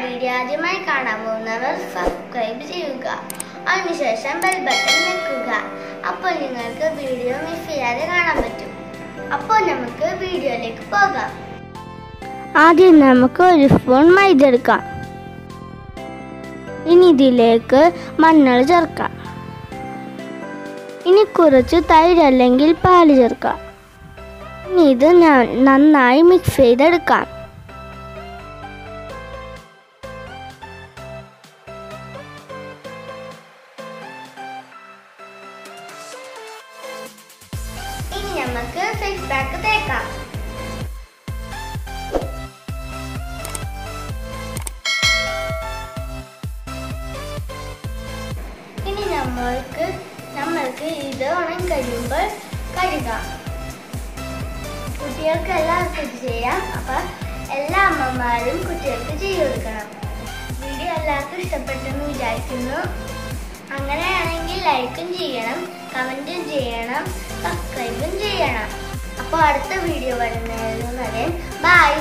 Video ആദ്യമായി കാണാൻ പോകുന്നവർ സബ്സ്ക്രൈബ് ചെയ്യുക. അതിനുശേഷം ബെൽ ബട്ടൺ ഞെക്കുക. അപ്പോൾ നിങ്ങൾക്ക് വീഡിയോ മിസ് ചെയ്യാതെ കാണാൻ പറ്റും. അപ്പോൾ നമുക്ക് വീഡിയോയിലേക്ക് പോകാം. ആദ്യം നമുക്ക് ഒരു സ്പൂൺ മൈദ എടുക്കാം. ഇനി ഇതിലേക്ക് മഞ്ഞൾ ചേർക്കാം. ഇനി കുറച്ച് തൈര് അല്ലെങ്കിൽ പാല് ചേർക്കാം. ഇനി ഇത് നന്നായി മിക്സ് ചെയ്തെടുക്കാം. ഇനി നമുക്ക് ഫേസ് പാക്ക് തേക്കാം. ഇനി നമ്മൾക്ക് ഇത് ഉണങ്ങി കഴിയുമ്പോൾ കഴുകാം. കുട്ടികൾക്ക് എല്ലാവർക്കും ഇത് ചെയ്യാം. അപ്പം എല്ലാ അമ്മമാരും കുട്ടികൾക്ക് ചെയ്തു കൊടുക്കണം. വീഡിയോ എല്ലാവർക്കും ഇഷ്ടപ്പെട്ടെന്ന് വിചാരിക്കുന്നു. അങ്ങനെയാണെങ്കിൽ ലൈക്കും ചെയ്യണം, കമൻറ്റും ചെയ്യണം, സബ്സ്ക്രൈബും ചെയ്യണം. അപ്പോൾ അടുത്ത വീഡിയോ വരുന്നതിന് വരെ ബൈ.